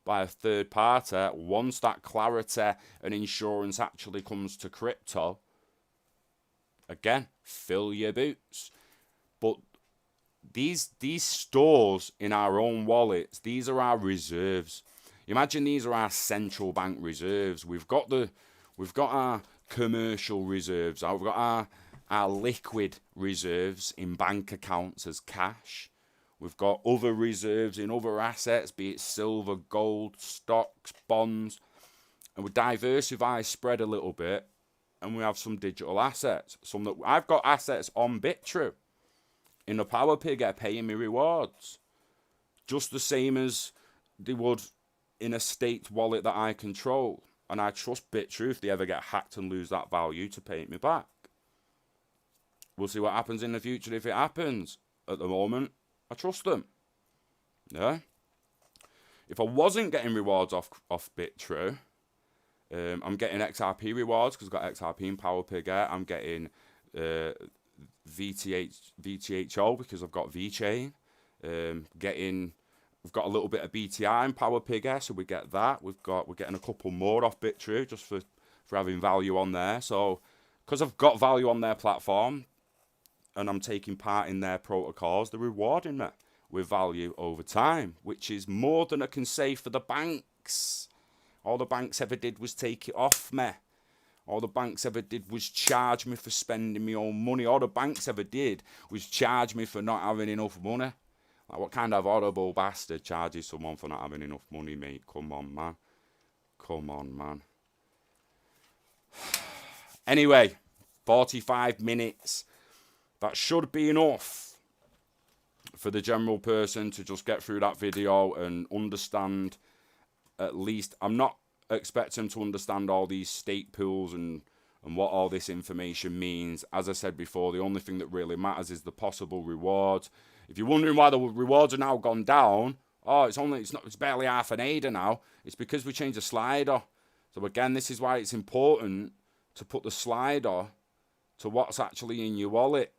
Speaker 1: by a third party, once that clarity and insurance actually comes to crypto, again, fill your boots. But these stores in our own wallets, these are our reserves. Imagine these are our central bank reserves. We've got our commercial reserves. We've got our liquid reserves in bank accounts as cash. We've got other reserves in other assets, be it silver, gold, stocks, bonds. And we diversify, spread a little bit, and we have some digital assets. I've got assets on Bitrue. In the Power Pig, are paying me rewards. Just the same as they would in a staked wallet that I control. And I trust BitTrue if they ever get hacked and lose that value to pay it me back. We'll see what happens in the future if it happens. At the moment, I trust them. Yeah. If I wasn't getting rewards off BitTrue, I'm getting XRP rewards because I've got XRP and PowerPig. I'm getting VTHO because I've got VeChain. We've got a little bit of BTI and PowerPig, so we get that. We're getting a couple more off BitTrue just for having value on there. So because I've got value on their platform and I'm taking part in their protocols, they're rewarding me with value over time, which is more than I can say for the banks. All the banks ever did was take it off me. All the banks ever did was charge me for spending my own money. All the banks ever did was charge me for not having enough money. Like, what kind of horrible bastard charges someone for not having enough money, mate? Come on, man. Come on, man. Anyway, 45 minutes. That should be enough for the general person to just get through that video and understand. At least, I'm not expecting to understand all these stake pools and what all this information means. As I said before, the only thing that really matters is the possible rewards. If you're wondering why the rewards are now gone down, it's barely half an ADA now. It's because we changed the slider. So again, this is why it's important to put the slider to what's actually in your wallet.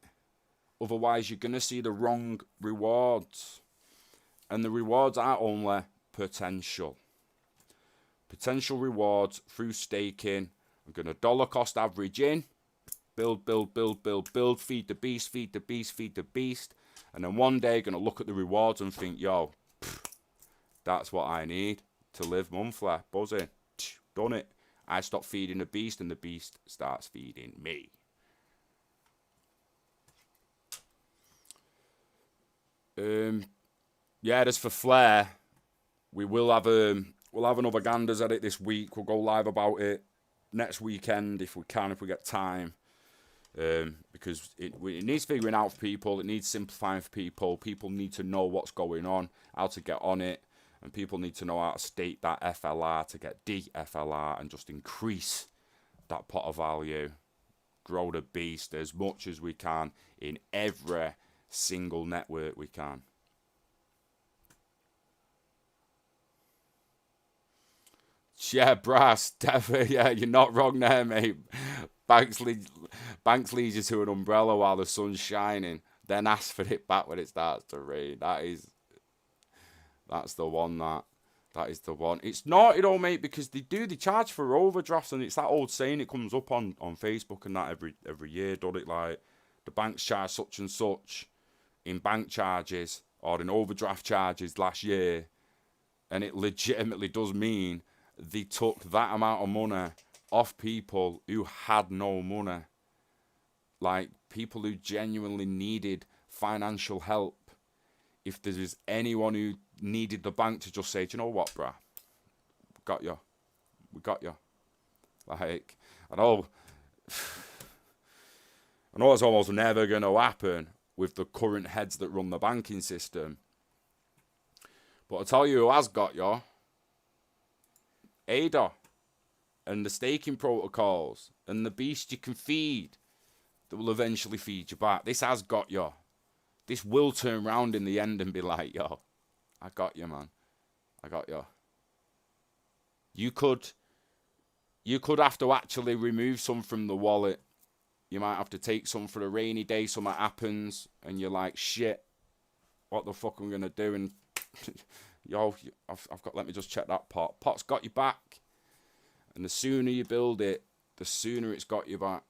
Speaker 1: Otherwise, you're going to see the wrong rewards. And the rewards are only potential. Potential rewards through staking. I'm going to dollar cost average in. Build, build, build, build, build. Feed the beast, feed the beast, feed the beast. And then one day, going to look at the rewards and think, yo, that's what I need to live monthly. Buzzing. Done it. I stop feeding the beast and the beast starts feeding me. Yeah, as for Flare, we'll have another ganders at it this week. We'll go live about it next weekend if we can, if we get time. Because it needs figuring out for people. It needs simplifying for people. People need to know what's going on, how to get on it, and people need to know how to state that FLR to get DFLR and just increase that pot of value, grow the beast as much as we can in every single network we can. Yeah, Brass, definitely. Yeah, you're not wrong there, mate. Banks lead you to an umbrella while the sun's shining, then ask for it back when it starts to rain. That's the one. That is the one. It's not, mate, because they charge for overdrafts, and it's that old saying. It comes up on Facebook and that every year, doesn't it? Like, the banks charge such and such in bank charges or in overdraft charges last year, and it legitimately does mean they took that amount of money off people who had no money. Like, people who genuinely needed financial help. If there is anyone who needed the bank to just say, do you know what, bruh? We got you. Like, I know it's almost never going to happen with the current heads that run the banking system. But I'll tell you who has got you. ADA. And the staking protocols. And the beast you can feed. That will eventually feed you back. This has got you. This will turn around in the end and be like, yo, I got you, man. I got you. You could have to actually remove some from the wallet. You might have to take some for a rainy day. Something happens, and you're like, shit, what the fuck am I gonna do? And yo, I've got. Let me just check that pot. Pot's got you back, and the sooner you build it, the sooner it's got you back.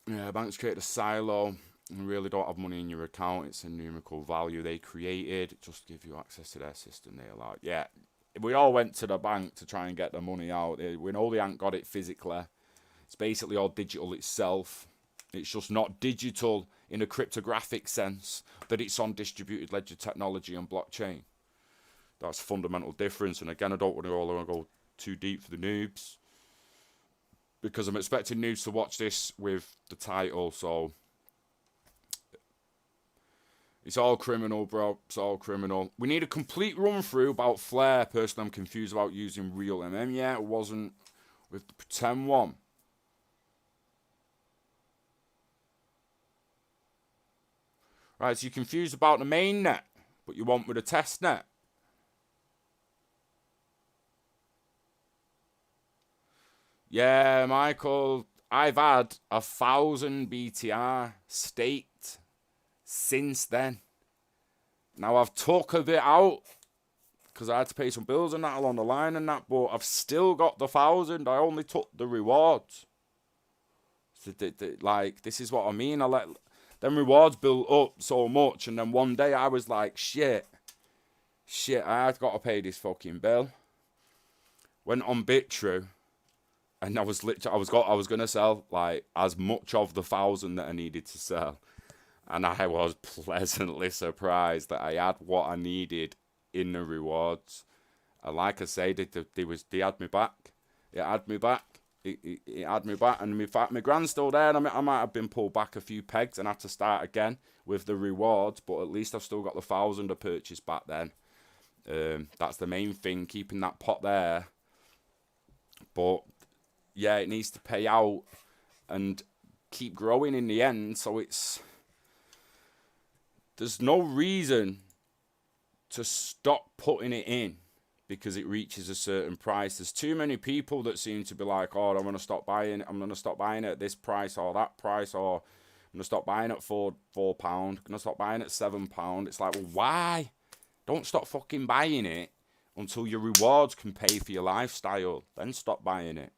Speaker 1: Yeah, banks create a silo and really don't have money in your account. It's a numerical value they created. Just give you access to their system. They allow. Yeah, we all went to the bank to try and get the money out. We know they ain't got it physically. It's basically all digital itself. It's just not digital in a cryptographic sense, that it's on distributed ledger technology and blockchain. That's a fundamental difference. And again, I don't want to go too deep for the noobs, because I'm expecting noobs to watch this with the title. So It's all criminal, bro. It's all criminal. We need a complete run through about Flare. Personally, I'm confused about using real MM. Yeah, it wasn't with the pretend one. Right, so you're confused about the main net, but you want with a test net. Yeah, Michael, I've had 1,000 BTR staked since then. Now, I've took a bit out because I had to pay some bills and that along the line and that, but I've still got the 1,000. I only took the rewards. So, like, this is what I mean. I let them rewards build up so much, and then one day I was like, shit, I've got to pay this fucking bill. Went on BitTrue, and I was gonna sell like as much of the 1,000 that I needed to sell, and I was pleasantly surprised that I had what I needed in the rewards. And like I say, they had me back. It had me back. It had me back, and in fact, my grand's still there. And I might have been pulled back a few pegs and had to start again with the rewards, but at least I've still got the 1,000 I purchased back then. That's the main thing, keeping that pot there. But yeah, it needs to pay out and keep growing in the end. So there's no reason to stop putting it in because it reaches a certain price. There's too many people that seem to be like, oh, I'm going to stop buying. I'm going to stop buying at this price or that price, or I'm going to stop buying at £4. I'm going to stop buying at £7. It's like, well, why? Don't stop fucking buying it until your rewards can pay for your lifestyle. Then stop buying it.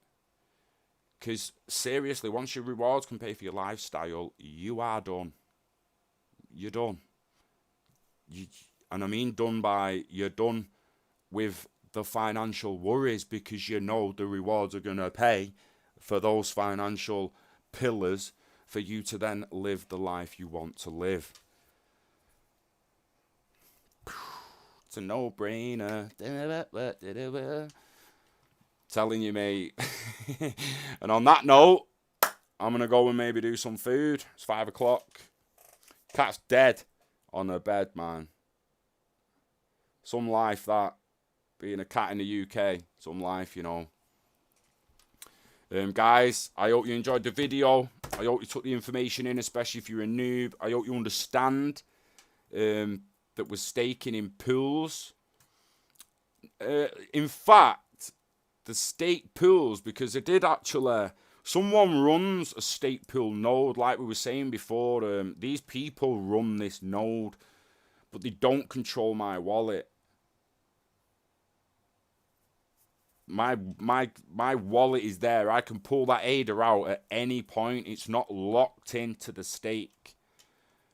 Speaker 1: Because seriously, once your rewards can pay for your lifestyle, you are done. You're done. And I mean done by, you're done with the financial worries, because you know the rewards are going to pay for those financial pillars for you to then live the life you want to live. It's a no-brainer. Telling you, mate. And on that note, I'm going to go and maybe do some food. It's 5 o'clock. Cat's dead on her bed, man. Some life, that. Being a cat in the UK. Some life, you know. Guys, I hope you enjoyed the video. I hope you took the information in, especially if you're a noob. I hope you understand that we're staking in pools. In fact, the stake pools, because it did actually, someone runs a stake pool node, like we were saying before. These people run this node, but they don't control my wallet. My wallet is there. I can pull that ADA out at any point. It's not locked into the stake.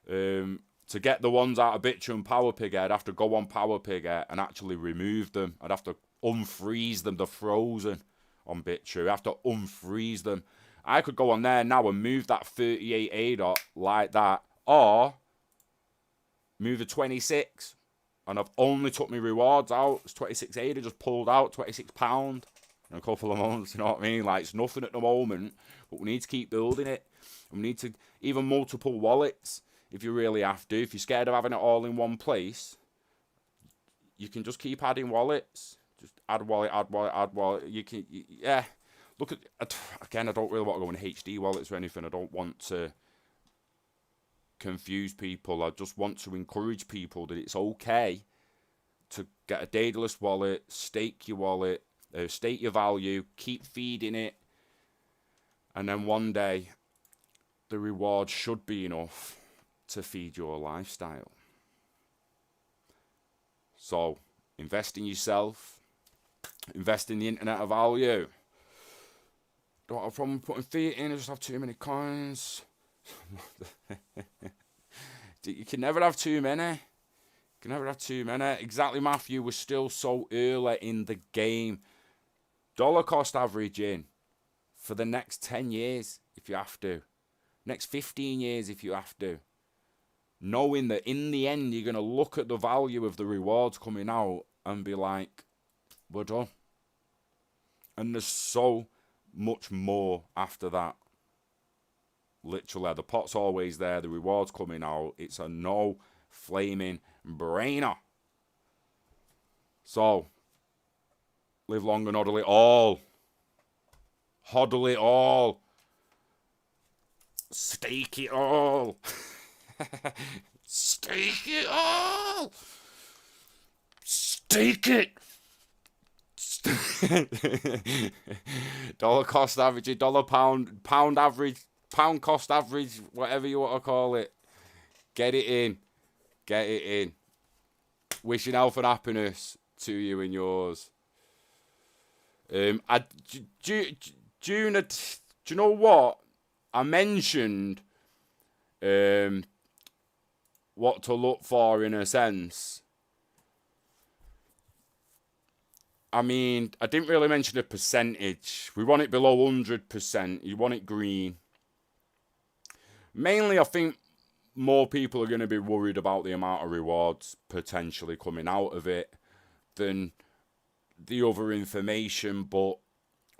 Speaker 1: To get the ones out of BitTrue and PowerPig, I'd have to go on PowerPig and actually remove them. I'd have to unfreeze them. They're frozen on BitTrue. I have to unfreeze them. I could go on there now and move that 38 ADA like that, or move the 26. And I've only took my rewards out. It's 26 ADA just pulled out, £26 in a couple of months. You know what I mean? Like, it's nothing at the moment, but we need to keep building it. And we need to, even multiple wallets, if you really have to. If you're scared of having it all in one place, you can just keep adding wallets. Just add wallet, add wallet, add wallet. You can, yeah. Look at, again, I don't really want to go in HD wallets or anything. I don't want to confuse people. I just want to encourage people that it's okay to get a Daedalus wallet, stake your wallet, stake your value, keep feeding it, and then one day the reward should be enough to feed your lifestyle. So invest in yourself, invest in the internet of value. Don't have a problem putting feet in, I just have too many coins. You can never have too many. You can never have too many. Exactly, Matthew. We're still so early in the game. Dollar cost averaging for the next 10 years, if you have to. Next 15 years, if you have to. Knowing that in the end, you're going to look at the value of the rewards coming out and be like, we're done. And there's so much more after that. Literally, the pot's always there, the reward's coming out. It's a no flaming brainer. So, live long and hodl it all. Hodl it all. Stake it all. Stake it all. Stake it. Dollar cost average, dollar pound average, pound cost average, whatever you want to call it. Get it in. Get it in. Wishing health and happiness to you and yours. Do you know what? I mentioned what to look for in a sense. I mean, I didn't really mention a percentage. We want it below 100%. You want it green. Mainly, I think more people are going to be worried about the amount of rewards potentially coming out of it than the other information. But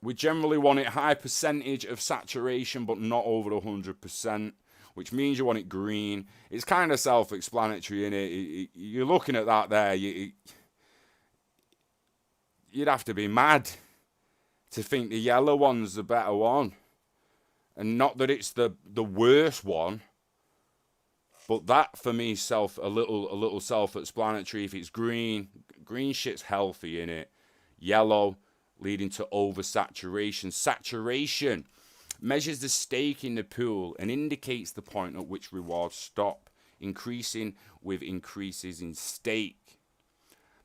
Speaker 1: we generally want it high percentage of saturation, but not over 100%, which means you want it green. It's kind of self-explanatory, innit? You're looking at that there. You'd have to be mad to think the yellow one's the better one. And not that it's the worst one, but that for me a little self-explanatory. If it's green shit's healthy, innit? Yellow leading to oversaturation. Saturation measures the stake in the pool and indicates the point at which rewards stop, increasing with increases in stake.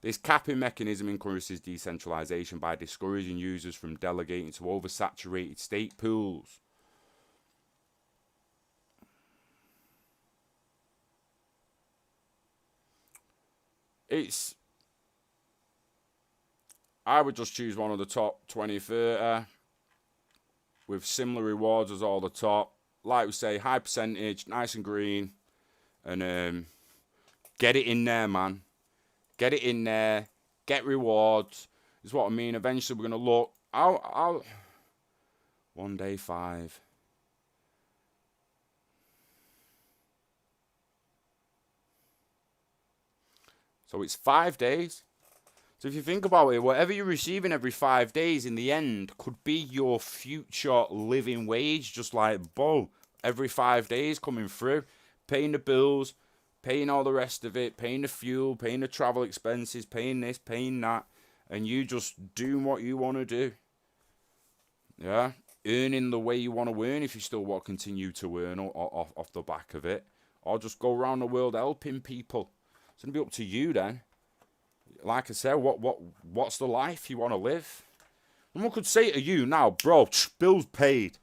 Speaker 1: This capping mechanism encourages decentralization by discouraging users from delegating to oversaturated stake pools. I would just choose one of the top 20, 30 with similar rewards as all the top. Like we say, high percentage, nice and green, and get it in there, man. Get it in there. Get rewards. Is what I mean. Eventually, we're gonna look. I'll 1 day 5. So it's 5 days. So if you think about it, whatever you're receiving every 5 days in the end could be your future living wage, just like, boom, every 5 days coming through, paying the bills, paying all the rest of it, paying the fuel, paying the travel expenses, paying this, paying that, and you just doing what you want to do. Yeah? Earning the way you want to earn if you still want to continue to earn off the back of it. Or just go around the world helping people. It's going to be up to you then. Like I said, what's the life you want to live? Someone could say to you now, bro, bills paid.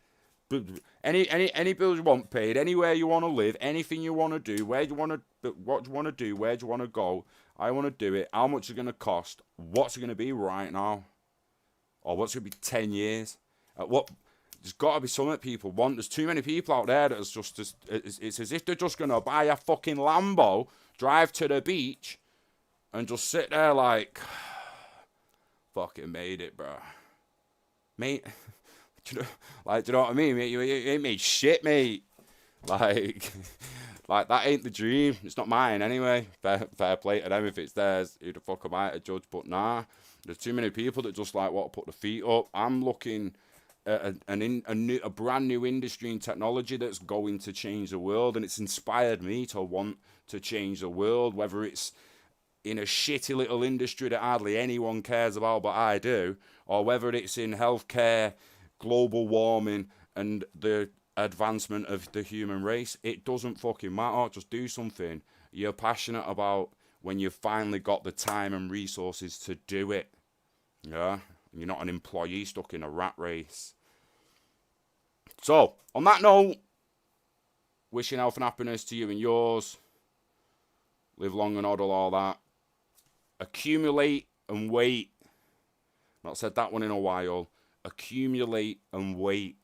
Speaker 1: Any bills you want paid, anywhere you want to live, anything you want to do, what do you want to do, where do you want to go, I want to do it, how much it's going to cost, what's it going to be right now, or what's it going to be 10 years, there's got to be something people want. There's too many people out there that's just, it's as if they're just going to buy a fucking Lambo, drive to the beach, and just sit there like, fucking made it, bro. Mate, do you know what I mean? You ain't made shit, mate. Like that ain't the dream. It's not mine anyway. Fair play to them if it's theirs. Who the fuck am I to judge? But nah, there's too many people that just like want to put the feet up. I'm looking at a brand new industry and technology that's going to change the world, and it's inspired me to want to change the world, whether it's in a shitty little industry that hardly anyone cares about, but I do, or whether it's in healthcare, global warming, and the advancement of the human race. It doesn't fucking matter. Just do something you're passionate about when you've finally got the time and resources to do it. Yeah? You're not an employee stuck in a rat race. So, on that note, wishing health and happiness to you and yours. Live long and hodl all that. Accumulate and wait. Not said that one in a while. Accumulate and wait.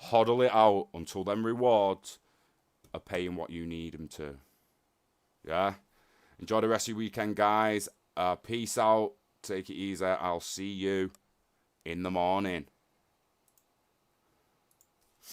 Speaker 1: Hodl it out until them rewards are paying what you need them to. Yeah? Enjoy the rest of your weekend, guys. Peace out. Take it easy. I'll see you in the morning.